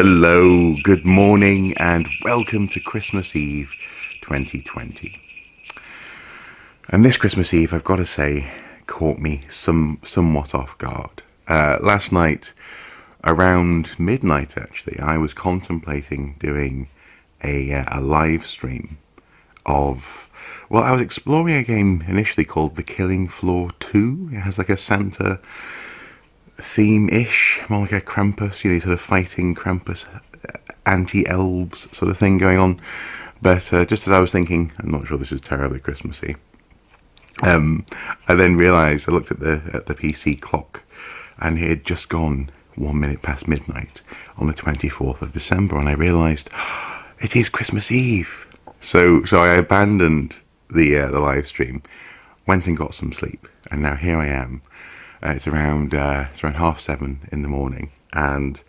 Hello, good morning, and welcome to Christmas Eve 2020. And this Christmas Eve, I've got to say, caught me somewhat off guard. Last night, around midnight actually, I was contemplating doing a live stream of, well, I was exploring a game initially called The Killing Floor 2. It has like a Santa theme-ish, more like a Krampus, sort of fighting Krampus, anti-elves sort of thing going on. But just as I was thinking, I'm not sure this is terribly Christmassy, I then realised, I looked at the PC clock, and it had just gone 1 minute past midnight on the 24th of December, and I realised it is Christmas Eve. So I abandoned the live stream, went and got some sleep, and now here I am. It's around 7:30 in the morning, and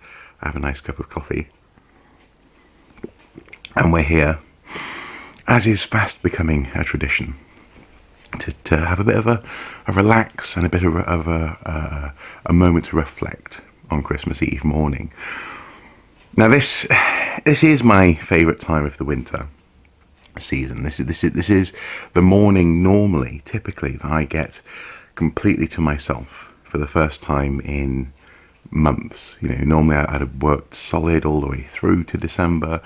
I have a nice cup of coffee, and we're here, as is fast becoming a tradition, to have a bit of a relax and a bit of a moment to reflect on Christmas Eve morning. Now this is my favourite time of the winter season. This is the morning normally, typically, that I get completely to myself for the first time in months. Normally I'd have worked solid all the way through to December.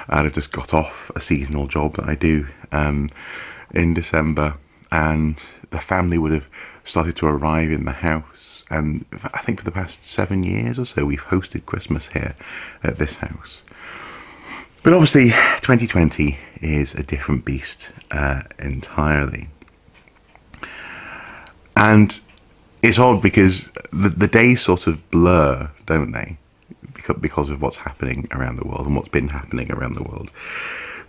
I'd have just got off a seasonal job that I do in December, and the family would have started to arrive in the house. And I think for the past 7 years or so, we've hosted Christmas here at this house. But obviously 2020 is a different beast entirely. And it's odd because the days sort of blur, don't they? Because of what's happening around the world and what's been happening around the world.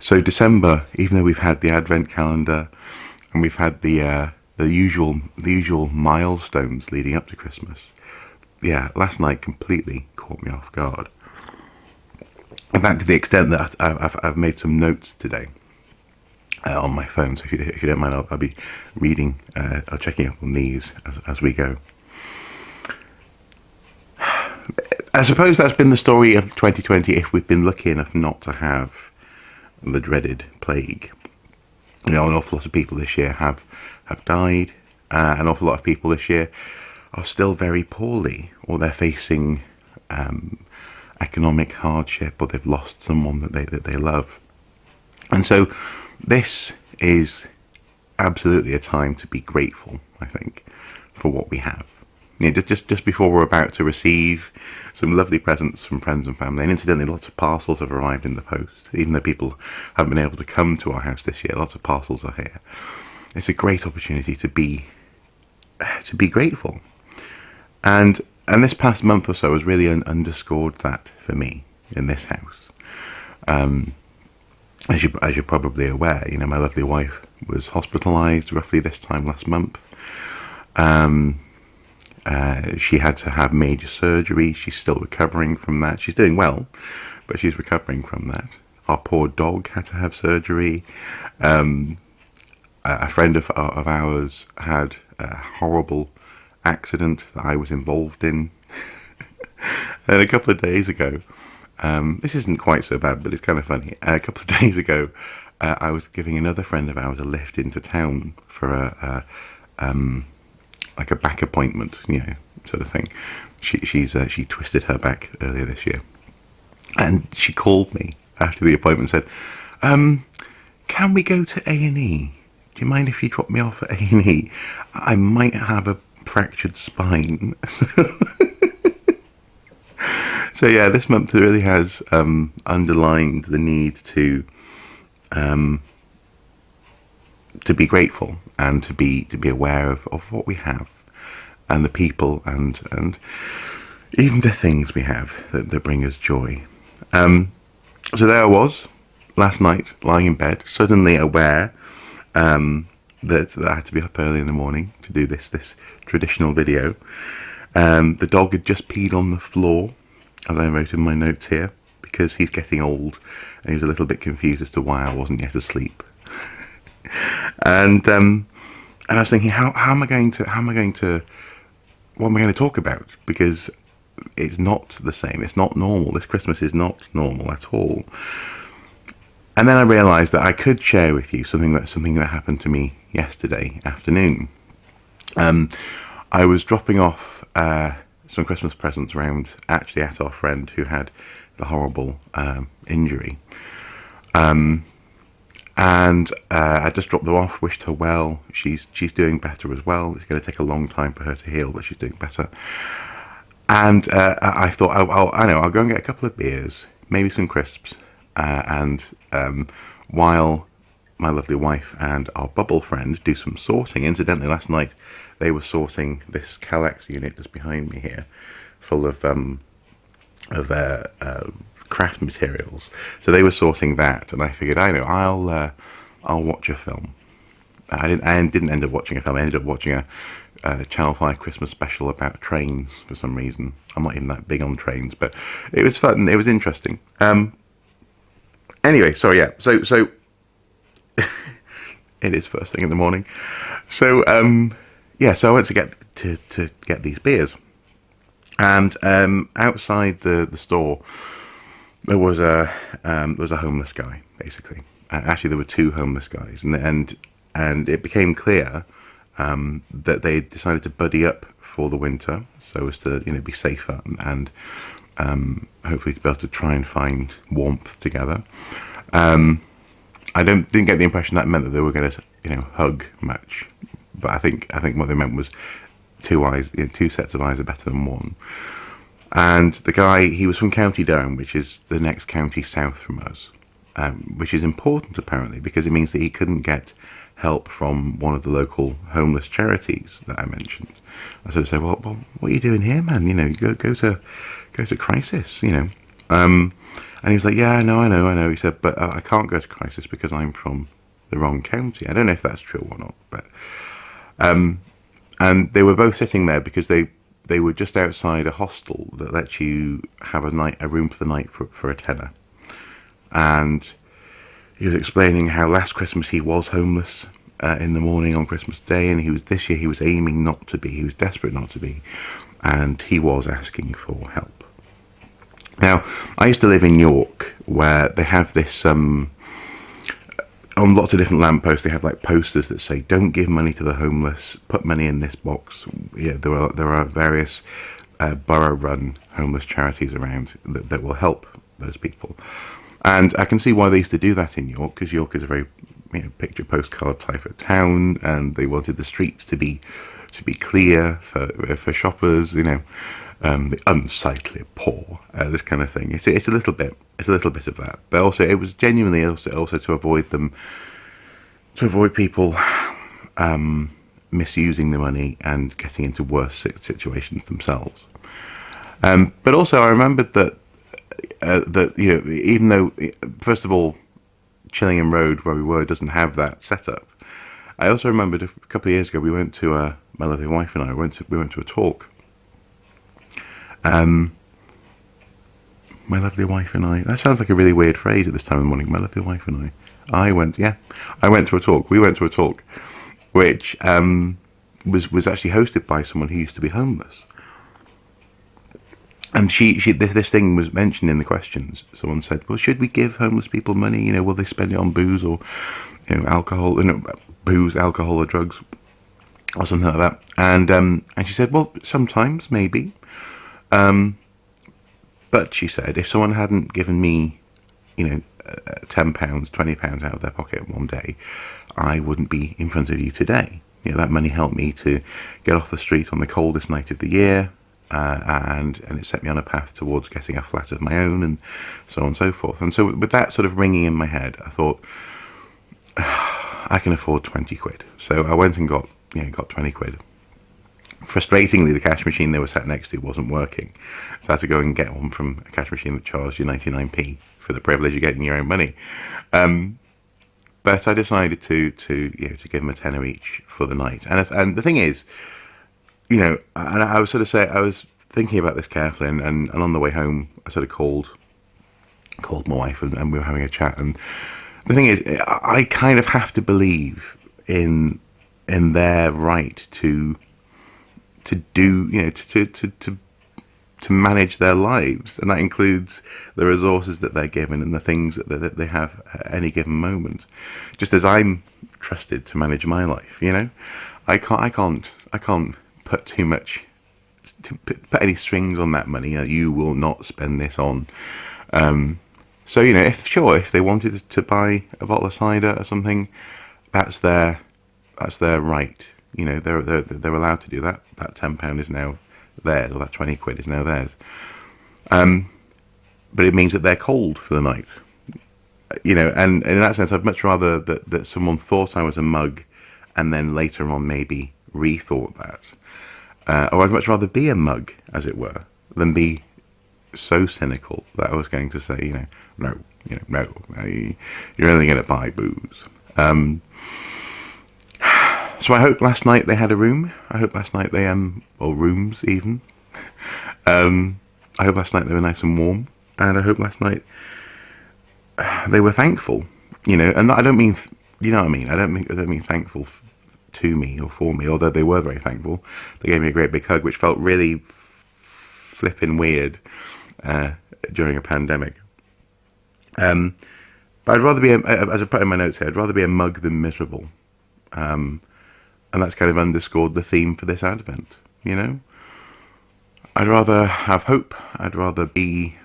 So December, even though we've had the Advent calendar and we've had the usual milestones leading up to Christmas, last night completely caught me off guard. In fact, to the extent that I've made some notes today on my phone, so if you don't mind, I'll be reading or checking up on these as we go. I suppose that's been the story of 2020 if we've been lucky enough not to have the dreaded plague. An awful lot of people this year have died. An awful lot of people this year are still very poorly, or they're facing economic hardship, or they've lost someone that they love. And so this is absolutely a time to be grateful, I think, for what we have. Just before we're about to receive some lovely presents from friends and family, and incidentally lots of parcels have arrived in the post. Even though people haven't been able to come to our house this year, lots of parcels are here. It's a great opportunity to be grateful. And this past month or so has really underscored that for me in this house. As you're probably aware, my lovely wife was hospitalised roughly this time last month. She had to have major surgery. She's still recovering from that. She's doing well, but she's recovering from that. Our poor dog had to have surgery. A friend of ours had a horrible accident that I was involved in. And a couple of days ago, this isn't quite so bad, but it's kind of funny. A couple of days ago, I was giving another friend of ours a lift into town for like a back appointment, sort of thing. She twisted her back earlier this year, and she called me after the appointment and said, "Can we go to A&E? Do you mind if you drop me off at A&E? I might have a fractured spine." So this month really has underlined the need to be grateful and to be aware of what we have, and the people and even the things we have that bring us joy. So there I was last night, lying in bed, suddenly aware that I had to be up early in the morning to do this traditional video. The dog had just peed on the floor, as I wrote in my notes here, because he's getting old and he was a little bit confused as to why I wasn't yet asleep. And I was thinking, what am I going to talk about? Because it's not the same. It's not normal. This Christmas is not normal at all. And then I realised that I could share with you something that happened to me yesterday afternoon. I was dropping off some Christmas presents around, actually at our friend who had the horrible injury. And I just dropped her off, wished her well. She's doing better as well. It's going to take a long time for her to heal, but she's doing better. And I thought, I'll go and get a couple of beers, maybe some crisps, and while my lovely wife and our bubble friend do some sorting. Incidentally, last night they were sorting this Calex unit that's behind me here, full of craft materials. So they were sorting that, and I figured, I'll watch a film. I didn't end up watching a film. I ended up watching a Channel 5 Christmas special about trains for some reason. I'm not even that big on trains, but it was fun. It was interesting. Anyway, sorry, yeah. So it is first thing in the morning. So so I went to get these beers, and outside the store there was a homeless guy, basically. Actually, there were two homeless guys, and it became clear that they decided to buddy up for the winter so as to be safer and hopefully to be able to try and find warmth together. I didn't get the impression that meant that they were going to hug much, but I think what they meant was two sets of eyes are better than one. And the guy, he was from County Durham, which is the next county south from us, which is important apparently because it means that he couldn't get help from one of the local homeless charities that I mentioned. I sort of said, well, what are you doing here, man? You go to Crisis, And he was like, yeah, I know. He said, but I can't go to Crisis because I'm from the wrong county. I don't know if that's true or not, but and they were both sitting there because they were just outside a hostel that lets you have a room for the night for a tenner. And he was explaining how last Christmas he was homeless in the morning on Christmas Day, and this year he was aiming not to be. He was desperate not to be, and he was asking for help. Now, I used to live in York, where they have this on lots of different lampposts. They have like posters that say, "Don't give money to the homeless. Put money in this box." Yeah, there are various borough-run homeless charities around that will help those people. And I can see why they used to do that in York, because York is a very picture postcard type of town, and they wanted the streets to be clear for shoppers, the unsightly poor, this kind of thing. It's a little bit of that, but also it was genuinely also to avoid people misusing the money and getting into worse situations themselves. But also I remembered that even though, first of all, Chillingham Road, where we were, doesn't have that setup. I also remembered a couple of years ago we went to my lovely wife and I went to a talk. My lovely wife and I. That sounds like a really weird phrase at this time of the morning. My lovely wife and I. I went to a talk. We went to a talk, which was actually hosted by someone who used to be homeless. And this thing was mentioned in the questions. Someone said, "Well, should we give homeless people money? Will they spend it on booze or, alcohol? Booze, alcohol, or drugs, or something like that?" And she said, "Well, sometimes, maybe. But she said, if someone hadn't given me, £10, £20 out of their pocket one day, I wouldn't be in front of you today. That money helped me to get off the street on the coldest night of the year." And it set me on a path towards getting a flat of my own, and so on and so forth. And so with that sort of ringing in my head, I thought, I can afford 20 quid. So I went and got 20 quid. Frustratingly, the cash machine they were sat next to wasn't working, so I had to go and get one from a cash machine that charged you 99p for the privilege of getting your own money. But I decided to give them a tenner each for the night. And the thing is, and I was I was thinking about this carefully, and on the way home, I sort of called my wife, and we were having a chat. And the thing is, I kind of have to believe in their right to do, to to manage their lives, and that includes the resources that they're given and the things that they have at any given moment. Just as I'm trusted to manage my life, I can't put too much, put any strings on that money. You will not spend this on. So if they wanted to buy a bottle of cider or something, that's their right. They're allowed to do that. That £10 is now theirs, or that £20 is now theirs. But it means that they're cold for the night. And in that sense, I'd much rather that someone thought I was a mug, and then later on maybe rethought that. Or I'd much rather be a mug, as it were, than be so cynical that I was going to say, no, you're only going to buy booze. So I hope last night they had a room. I hope last night they or rooms even. I hope last night they were nice and warm, and I hope last night they were thankful. And I don't mean, what I mean. I don't mean thankful to me or for me, although they were very thankful. They gave me a great big hug, which felt really flipping weird during a pandemic. But I'd rather be, as I put in my notes here, I'd rather be a mug than miserable. And that's kind of underscored the theme for this Advent, I'd rather have hope. I'd rather be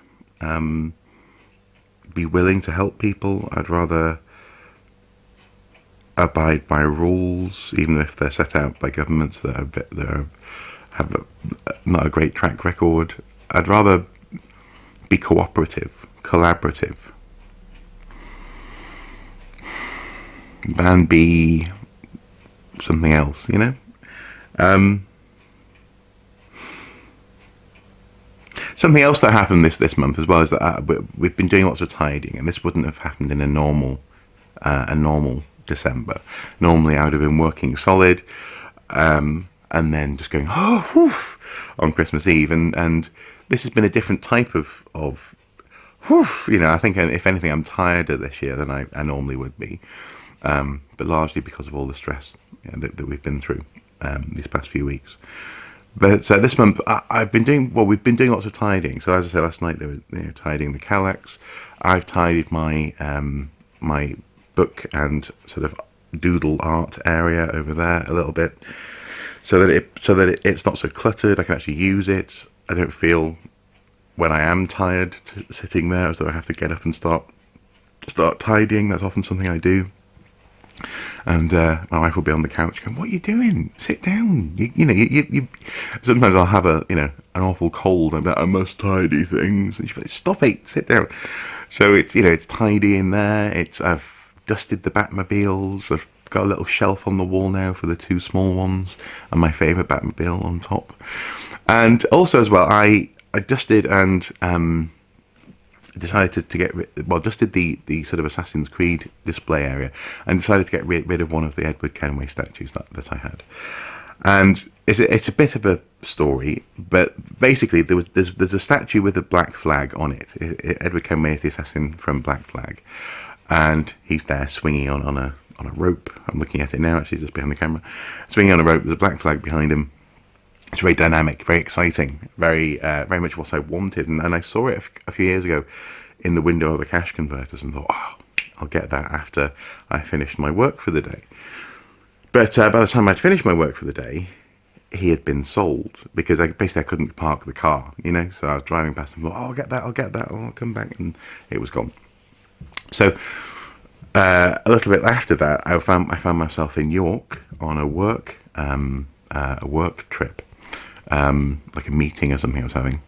willing to help people. I'd rather abide by rules, even if they're set out by governments that have not a great track record. I'd rather be cooperative, collaborative, than be something else, Something else that happened this month as well is that we've been doing lots of tidying, and this wouldn't have happened in a normal December. Normally I would have been working solid, and then just going on Christmas Eve, and this has been a different type of I think if anything I'm tireder this year than I normally would be, but largely because of all the stress that we've been through these past few weeks. But this month we've been doing lots of tidying. So as I said last night, they were tidying the Kallax. I've tidied my my book and sort of doodle art area over there a little bit, so that it's not so cluttered. I can actually use it. I don't feel, when I am tired, sitting there as though I have to get up and start tidying. That's often something I do. And my wife will be on the couch going, "What are you doing? Sit down." You sometimes I'll have an awful cold. I'm like, "I must tidy things." And she's like, "Stop it, sit down." So it's tidy in there. I've dusted the Batmobiles. I've got a little shelf on the wall now for the two small ones and my favourite Batmobile on top. And also as well, I dusted and decided to get dusted the sort of Assassin's Creed display area, and decided to get rid of one of the Edward Kenway statues that I had. And it's a bit of a story, but basically there's a statue with a black flag on it. Edward Kenway is the assassin from Black Flag, and he's there swinging on a rope. I'm looking at it now, actually, just behind the camera, swinging on a rope. There's a black flag behind him. It's very dynamic, very exciting, very much what I wanted. And I saw it a few years ago in the window of a cash converters and thought, I'll get that after I finished my work for the day. But by the time I'd finished my work for the day, he had been sold, because I couldn't park the car, So I was driving past and thought, I'll get that, I'll come back, and it was gone. So a little bit after that, I found myself in York on a work trip. Like a meeting or something I was having.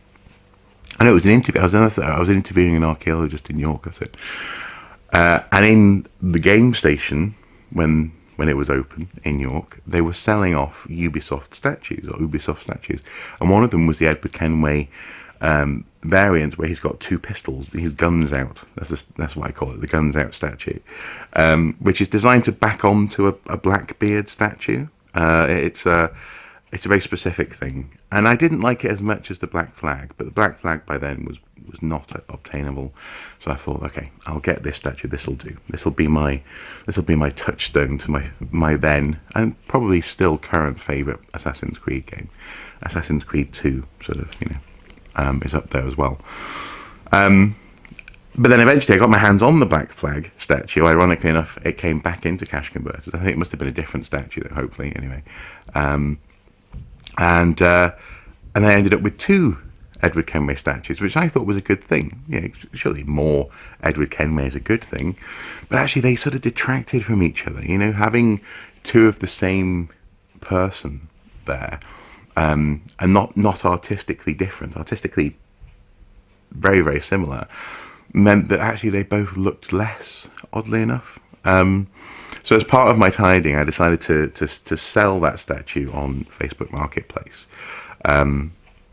And it was an interview. I was interviewing an archaeologist in York, that's it. And in the game station, when it was open in York, they were selling off Ubisoft statues. And one of them was the Edward Kenway variant, where he's got two pistols, his guns out. That's what I call it, the guns out statue, which is designed to back onto a Blackbeard statue. It's a very specific thing, and I didn't like it as much as the Black Flag, but the Black Flag by then was not obtainable. So I thought, okay, I'll get this statue. This'll do. This'll be my touchstone to my then and probably still current favourite Assassin's Creed game, Assassin's Creed 2, sort of, is up there as well. But then eventually I got my hands on the Black Flag statue. Ironically enough, it came back into Cash Converters. I think it must have been a different statue, though, hopefully, anyway. And I ended up with 2 Edward Kenway statues, which I thought was a good thing. You know, surely more Edward Kenway is a good thing. But actually they sort of detracted from each other, you know, having 2 of the same person there, and not artistically different, artistically very, very similar, meant that actually they both looked less, oddly enough. So as part of my tidying, I decided to sell that statue on Facebook Marketplace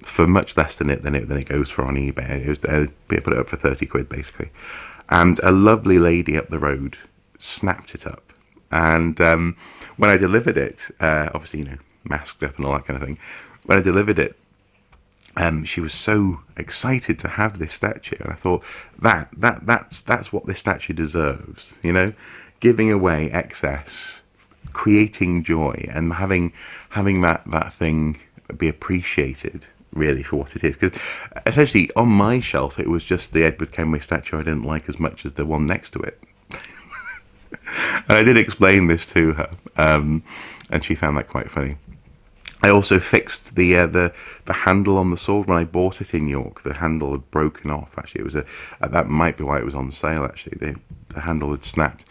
for much less than it goes for on eBay. I put it up for 30 quid basically, and a lovely lady up the road snapped it up. And when I delivered it, obviously, you know, masked up and all that kind of thing. When I delivered it, she was so excited to have this statue, and I thought that's what this statue deserves, you know, giving away excess, creating joy, and having that thing be appreciated really for what it is. Because essentially on my shelf it was just the Edward Kenway statue I didn't like as much as the one next to it. And I did explain this to her, and she found that quite funny. I also fixed the handle on the sword when I bought it in York. The handle had broken off. Actually, it was that might be why it was on sale. Actually, the handle had snapped.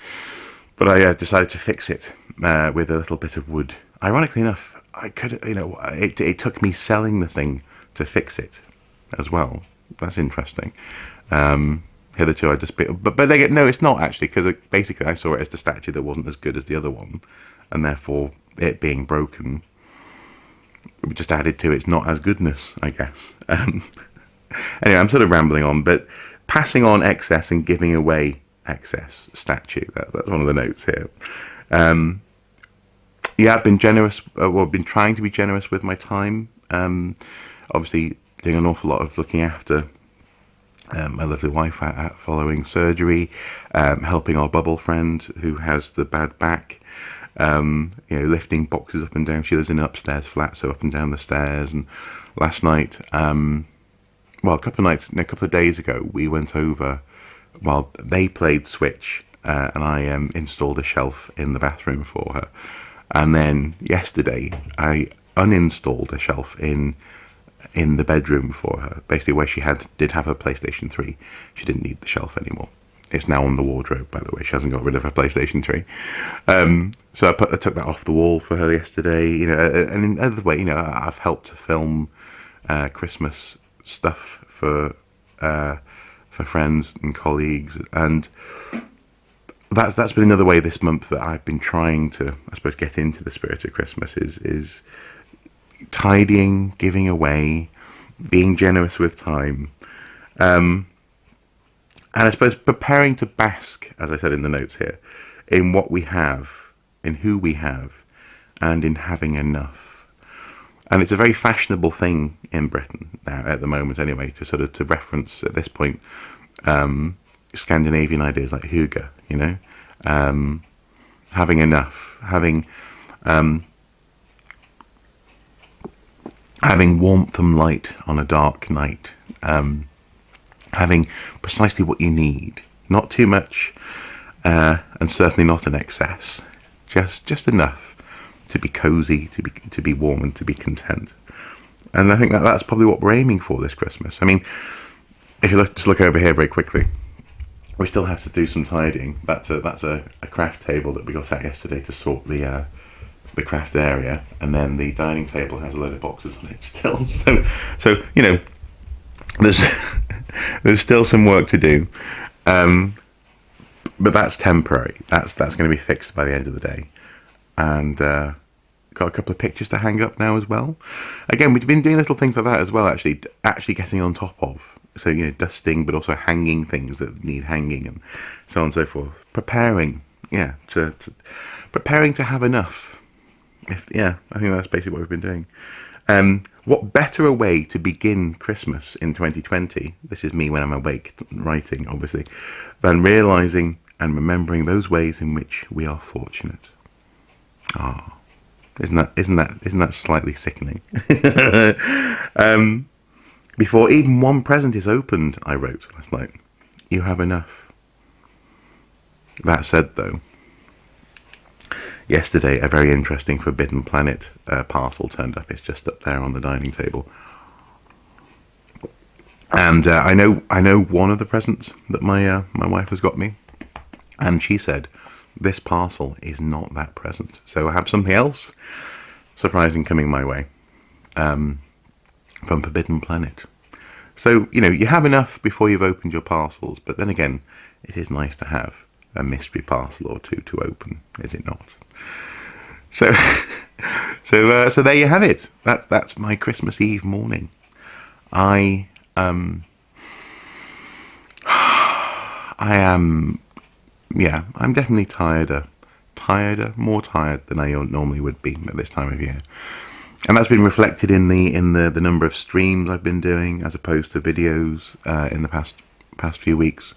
But I decided to fix it with a little bit of wood. Ironically enough, I could, you know, it took me selling the thing to fix it as well. That's interesting. Hitherto I just but they get no, it's not actually, because basically I saw it as the statue that wasn't as good as the other one, and therefore it being broken, it just added to its not as goodness, I guess. Anyway, I'm sort of rambling on, but passing on excess and giving away excess statue. That's one of the notes here. Yeah, I've been generous. I've been trying to be generous with my time. Obviously, doing an awful lot of looking after my lovely wife following surgery, helping our bubble friend who has the bad back. You know, lifting boxes up and down. She lives in an upstairs flat, so up and down the stairs. And last night, well, a couple of days ago, we went over while they played Switch, and I installed a shelf in the bathroom for her. And then yesterday, I uninstalled a shelf in the bedroom for her, basically where she did have her PlayStation 3. She didn't need the shelf anymore. It's now on the wardrobe, by the way. She hasn't got rid of her PlayStation 3. So I took that off the wall for her yesterday. You know, and in other way, you know, I've helped to film Christmas stuff for friends and colleagues, and that's been another way this month that I've been trying to, I suppose, get into the spirit of Christmas is tidying, giving away, being generous with time. And I suppose preparing to bask, as I said in the notes here, in what we have, in who we have, and in having enough. And it's a very fashionable thing in Britain now, at the moment anyway, to reference at this point Scandinavian ideas like hygge, you know, having enough, having warmth and light on a dark night. Having precisely what you need, not too much, and certainly not an excess, just enough to be cozy, to be warm, and to be content. And I think that's probably what we're aiming for this Christmas. I mean, if you just look over here very quickly, we still have to do some tidying. That's a craft table that we got out yesterday to sort the craft area, and then the dining table has a load of boxes on it still. So you know, there's still some work to do, but that's temporary. That's going to be fixed by the end of the day, and got a couple of pictures to hang up now as well. Again, we've been doing little things like that as well. Actually getting on top of. So, you know, dusting, but also hanging things that need hanging, and so on and so forth. Preparing, preparing to have enough. I think that's basically what we've been doing. What better a way to begin Christmas in 2020, this is me when I'm awake writing, obviously, than realising and remembering those ways in which we are fortunate. Ah, isn't that slightly sickening? Before even one present is opened, I wrote last night, you have enough. That said, though, yesterday a very interesting Forbidden Planet parcel turned up. It's just up there on the dining table. And I know one of the presents that my wife has got me, and she said this parcel is not that present. So I have something else surprising coming my way from Forbidden Planet. So you have enough before you've opened your parcels, but then again, it is nice to have a mystery parcel or two to open, is it not? So so there you have it. That's my Christmas Eve morning. I am, yeah, I'm definitely more tired than I normally would be at this time of year, and that's been reflected in the number of streams I've been doing as opposed to videos in the past few weeks.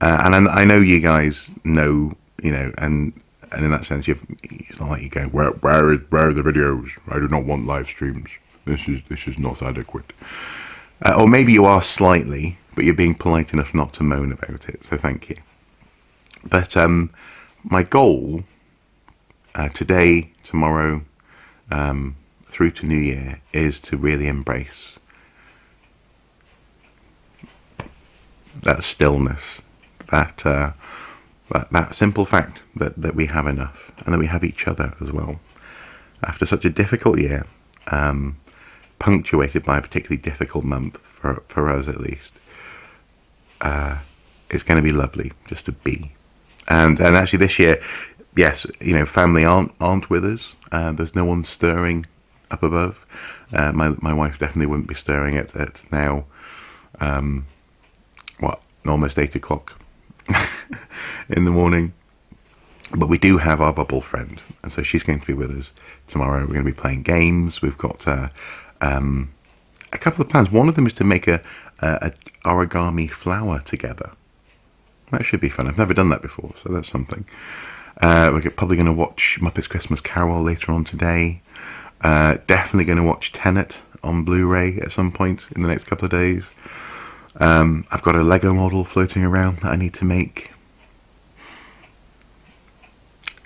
And I know you guys know, and in that sense, it's not like you go, where are the videos? I do not want live streams. This is not adequate. Or maybe you are slightly, but you're being polite enough not to moan about it, so thank you. But my goal today, tomorrow, through to New Year, is to really embrace that stillness, that simple fact that we have enough, and that we have each other as well. After such a difficult year, punctuated by a particularly difficult month for us at least, it's going to be lovely just to be. And actually this year, yes, family aren't with us. There's no one stirring up above. My wife definitely wouldn't be stirring at now. Almost 8 o'clock in the morning. But we do have our bubble friend, and so she's going to be with us tomorrow. We're going to be playing games. We've got a couple of plans. One of them is to make a origami flower together. That should be fun. I've never done that before, so that's something. We're probably going to watch Muppets Christmas Carol later on today. Definitely going to watch Tenet on Blu-ray at some point in the next couple of days. I've got a Lego model floating around that I need to make.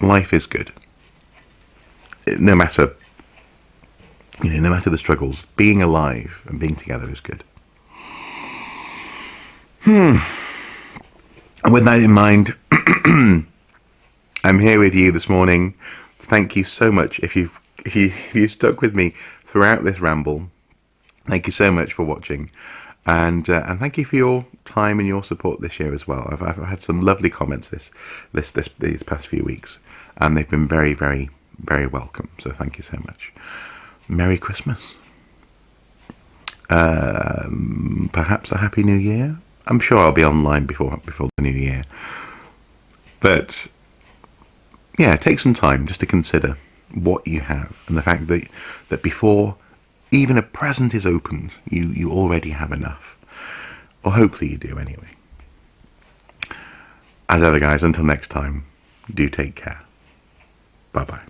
Life is good. No matter the struggles, being alive and being together is good. And with that in mind, I'm here with you this morning. Thank you so much if you stuck with me throughout this ramble. Thank you so much for watching, and thank you for your time and your support this year as well. I've had some lovely comments these past few weeks, and they've been very, very, very welcome. So thank you so much. Merry Christmas. Perhaps a Happy New Year. I'm sure I'll be online before the New Year. But yeah, take some time just to consider what you have, and the fact that before even a present is opened, you already have enough. Or hopefully you do anyway. As ever, guys, until next time, do take care. Bye-bye.